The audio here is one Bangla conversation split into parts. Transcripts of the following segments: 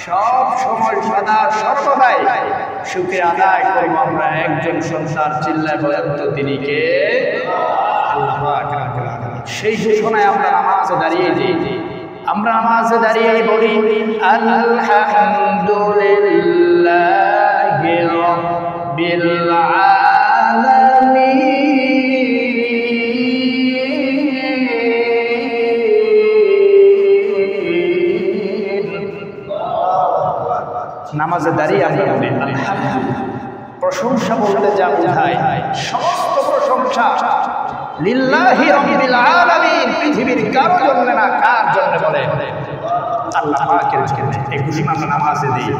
সব সময় সদা সর্বদাই শুকরিয়া আদায় করব আমরা একজন সন্তান চিল্লায় বলেন তো তিনি কে? আল্লাহ পাক রব্বুল আলামিন। সেই ঘোষণায় আমরা নামাজে দাঁড়িয়ে দিই, আমরা নামাজে দাঁড়িয়ে বলি আলহামদুলিল্লাহি রাব্বিল আলামিন। নামাজে দাঁড়িয়ে আমরা বলি আলহামদুলিল্লাহ। প্রশংসা বলতে যা বোঝায় সমস্ত প্রশংসা লিল্লাহি রাব্বিল আলামিন, পৃথিবীর কারো জন্য না, কার জন্য বলে? আল্লাহ পাকের জন্য। এই ঘোষণা আমরা নামাজে দিই,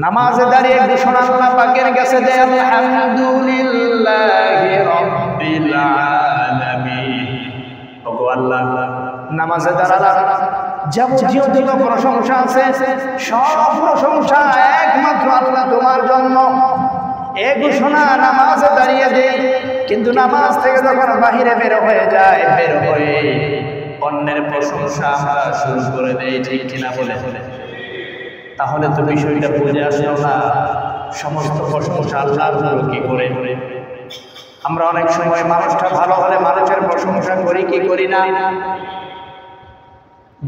নামাজে দাঁড়িয়ে ঘোষণা আল্লাহ পাকের কাছে দেয় আলহামদুলিল্লাহি রাব্বিল আলামিন। ওগো আল্লাহ, নামাজে দাঁড়ালাম, যাবতীয় যত প্রশংসা আছে সব প্রশংসা একমাত্র আল্লাহ তোমার জন্য। এই ঘোষণা নামাজে দাঁড়িয়ে দেই, কিন্তু নামাজ থেকে যখন বাহিরে বের হয়ে যায়, বের হয়ে অন্যের প্রশংসা আমরা শুরু করে দেই, ঠিক কিনা বলে? তাহলে তো বিষয়টা বুঝে আসলো না, সমস্ত প্রশংসা আল্লাহর জন্য কি করে? আমরা অনেক সময় মানুষটা ভালো হলে মানুষের প্রশংসা করি কি করি না?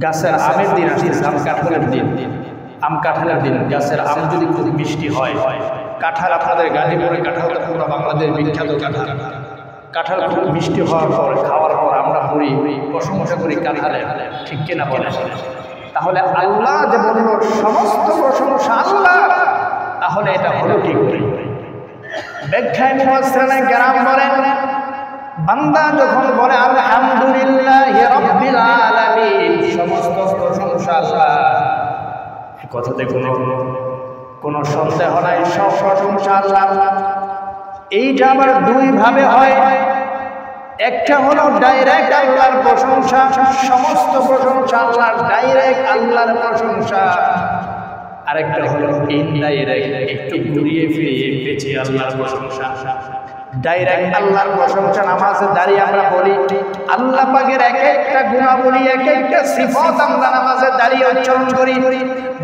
গাছের আমের দিন আসছে, আম কাঁঠালের দিন, আম কাঁঠালের দিন, গাছের আম যদি খুব মিষ্টি হয়, কাঁঠাল আপনাদের গাজীপুরে কাঁঠাল তো পুরো বাংলাদেশ বিখ্যাত কাঁঠাল, কাঁঠাল খুব মিষ্টি হওয়ার পর খাওয়ার পর আমরা বলি প্রশংসা করি কাঁঠালের, ঠিক কিনা বলে? তাহলে আল্লাহ যে বলল সমস্ত প্রশংসা আল্লাহ, তাহলে এটা হলো কি করে? ব্যাখ্যায় মুফাসসিরিনে কেরাম বলেন, বান্দা যখন বলে আলহামদুলিল্লাহি রাব্বিল আলামিন, সমস্ত প্রশংসা আল্লাহ, এই কথাতে কোনো সন্দেহ নাই, সব প্রশংসা আল্লাহ। এইটা আবার দুই ভাবে হয়, একটা হলো ডাইরেক্ট আল্লাহর প্রশংসা, সমস্ত প্রশংসা আল্লাহর, ডাইরেক্ট আল্লাহর প্রশংসা। আরেকটা হলো ইনডাইরেক্ট, একটু ঘুরিয়ে ফিরিয়ে পেঁচিয়ে আল্লাহর প্রশংসা। ডাইরেক্ট আল্লাহর প্রশংসা নামাজে দাঁড়িয়ে আমরা বলি, আল্লাহ পাকের এক একটা গুণাবলী, এক একটা সিফাত আমরা নামাজে দাঁড়িয়ে উচ্চারণ করি,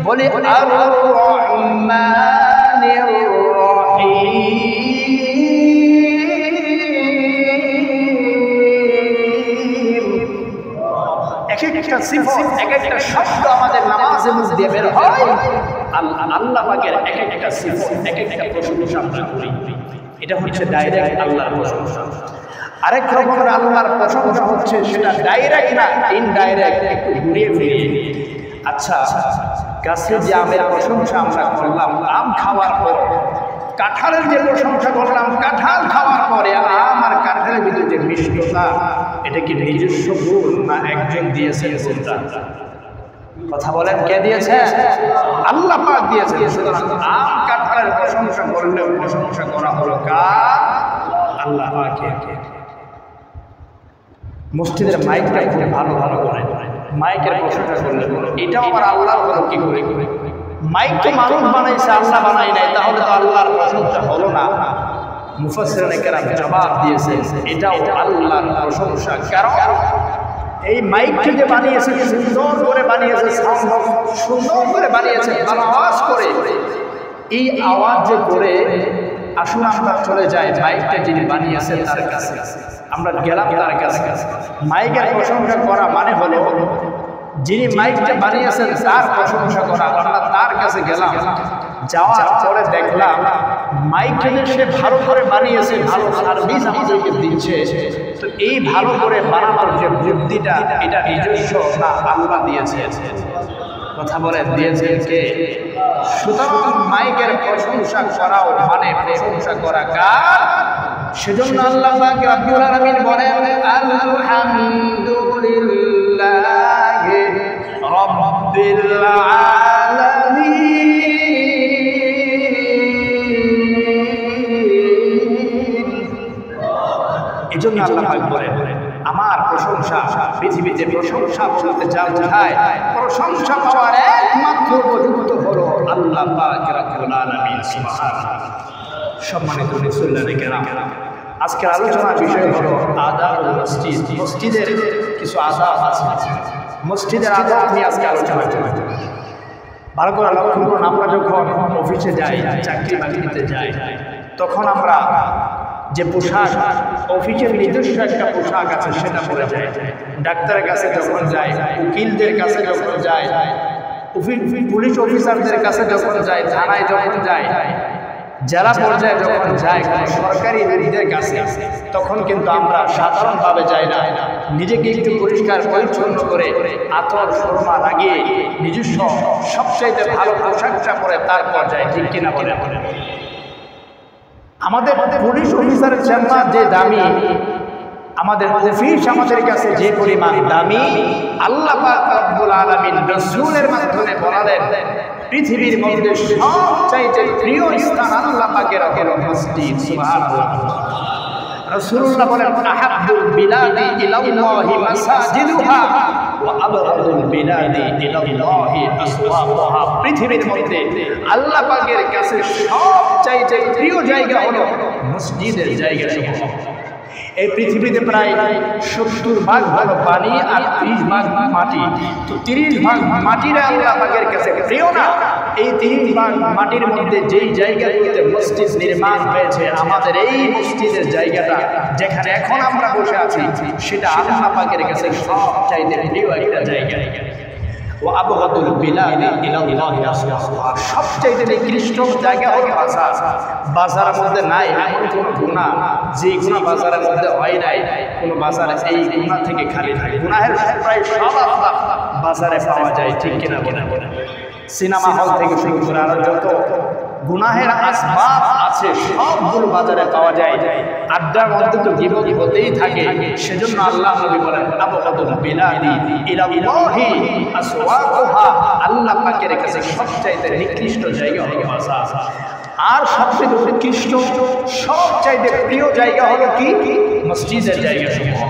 বলি আর রহমানির রহিম। এক একটা সিফাত, এক একটা শব্দ আমাদের নামাজের মধ্যে দিয়ে বের হয়, আল্লাহ পাকের এক একটা সিফাত, এক একটা প্রশংসা আমরা করি। এটা হচ্ছে ডাইরেক্ট আল্লাহর প্রশংসা। আরেক রকমের আল্লাহর প্রশংসা হচ্ছে সেটা ডাইরেক্ট না, ইনডাইরেক্ট, একটু ঘুরিয়ে ফিরিয়ে। আচ্ছা, গাছের যে আমের প্রশংসা আমরা করলাম আম খাওয়ার পর, কাঁঠালের যে প্রশংসা করলাম কাঁঠাল খাওয়ার পরে, আম আর কাঁঠালের ভিতরে যে মিষ্টতা, এটা কি নিজস্ব গুণ না একজন দিয়েছেন গুণটা? কথা বলেন, কে দিয়েছে? আল্লাহ পাক দিয়েছেন। সুতরাং আম কাঁঠালের প্রশংসা করলে প্রশংসা করা হলো কার? আল্লাহ পাকের। মসজিদের মাইকটা খুব ভালো ভালো করে মাইকের প্রশংসা করলে এটাও আবার আল্লাহর হলো কি করে? মাইক তো মানুষ বানাইছে, আল্লাহ বানাই নাই, তাহলে তো আল্লাহর প্রশংসা হলো না। মুফাসসিরিনে কেরাম জবাব দিয়েছেন এটাও আল্লাহর প্রশংসা। কারণ এই মাইকটি যে বানিয়েছে সুন্দর করে বানিয়েছে, সাউন্ড সুন্দর করে বানিয়েছে, ভালো আওয়াজ করে, এই আওয়াজ যে করে আসুন আমরা চলে যাই মাইকটা যিনি বানিয়েছেন তার কাছে, আমরা গেলাম তার কাছে। মাইকের প্রশংসা করা মানে হলো যিনি মাইকটা বানিয়েছেন তার প্রশংসা করা। আমরা তার কাছে গেলাম, যাওয়ার পরে দেখলাম মাইকটা সে ভালো করে বানিয়েছে, ভালো সার্ভিস আমাদেরকে দিচ্ছে। তো এই ভালো করে বানানোর যে বুদ্ধিটা, এটা নিজস্ব না আল্লাহ দিয়েছে? কথা বলে দিয়েছেন কে? সুতরাং মাইকের প্রশংসা করাও মানে প্রশংসা করা কার? সেজন্য আল্লাহ পাক রব্বুল আলামিন বলেন আলহামদুলিল্লাহি রাব্বিল আলামিন। এজন্য আল্লাহ পাক বলেন আমার প্রশংসা, পৃথিবীতে প্রশংসা বলতে যা বোঝায়, প্রশংসা পাওয়ার একমাত্র উপযুক্ত হলো আল্লাহ পাক রব্বুল আলামিন। সুবহানাল্লাহ। সম্মানিত মুসল্লিয়ানে কেরাম, আজকের আলোচনার বিষয় হলো আদাবুল মসজিদ। মসজিদের কিছু আদাব আছে, মসজিদের আদাব নিয়ে আজকে আলোচনা করব। ভালো করে লক্ষ্য করুন, আমরা যখন অফিসে যাই, চাকরি বাকরিতে যাই, তখন আমরা যে পোশাক, অফিসের নিজস্ব একটা পোশাক আছে সেটা পরে যায়। ডাক্তারের কাছে যখন যাই, উকিলদের কাছে যখন যাই, পুলিশ অফিসারদের কাছে যখন যাই, থানায় যখন যাই, জেলা পর্যায়ে যখন যাই, সরকারি ব্যক্তিদের কাছে, তখন কিন্তু আমরা সাধারণভাবে যাই না। নিজেকে একটু পরিষ্কার পরিচ্ছন্ন করে আতর সুরমা লাগিয়ে নিজস্ব সবচাইতে ভালো পোশাকটা পরে তারপর যাই, ঠিক কিনা বলে? আমাদের পুলিশ অফিসারের চেম্বার যে দামি, আমাদের অফিস আমাদের কাছে যে পরিমাণ দামি, আল্লাহ পাক রব্বুল আলামিন রাসূলের মাধ্যমে বলালেন পৃথিবীর মধ্যে সবচাইতে প্রিয় স্থান আল্লাহ পাকের হলো মসজিদ। সুবহানাল্লাহ। রাসূলুল্লাহ বলেন আহাব্বুল বিলাদি ইলাল্লাহি মাসাজিদুহা ওয়া আবগাদুল বিলাদি ইলাল্লাহি আসওয়াকুহা। পৃথিবীর মধ্যে আল্লাহ পাকের কাছে সবচাইতে প্রিয় জায়গা হলো মসজিদের জায়গাসমূহ। এই পৃথিবীতে প্রায় 70 ভাগ হলো পানি আর 30 ভাগ মাটি। তো 30 ভাগ মাটিরা আল্লাহ পাকের কাছে প্রিয় না? এই 30 ভাগ মাটির মধ্যে যেই জায়গাগুলোতে মসজিদ নির্মাণ হয়েছে, আমাদের এই মসজিদের জায়গাটা যেখানে এখন আমরা বসে আছি, সেটা আল্লাহ পাকের কাছে সবচাইতে প্রিয় একটা জায়গা। ও আবগাদুল বিলাদি ইলাল্লাহি আসওয়াকুহা। সবচাইতে নিকৃষ্ট জায়গা হলো বাজার। বাজারের মধ্যে নাই এমন কোনো গুনাহ যে গুনাহ বাজারের মধ্যে হয় নাই, কোনো বাজার এই গুনাহ থেকে খালি থাকে। গুনাহের প্রায় সব আসবাব বাজারে পাওয়া যায়, ঠিক কিনা বলে? সিনেমা হল থেকে শুরু করে আরো যত গুনাহের আসবাব আছে সবগুলো বাজারে পাওয়া যায়। আড্ডার মধ্যে তো গীবত হতেই থাকে। সেজন্য আল্লাহ নবী বলেন আবগাদুল বিলাদি ইলাল্লাহি আসওয়াকুহা। আল্লাহ পাকের কাছে সবচাইতে নিকৃষ্ট জায়গা হলো বাজার। আর সবচেয়ে উৎকৃষ্ট, সবচাইতে প্রিয় জায়গা হলো কি? মসজিদের জায়গা সমূহ।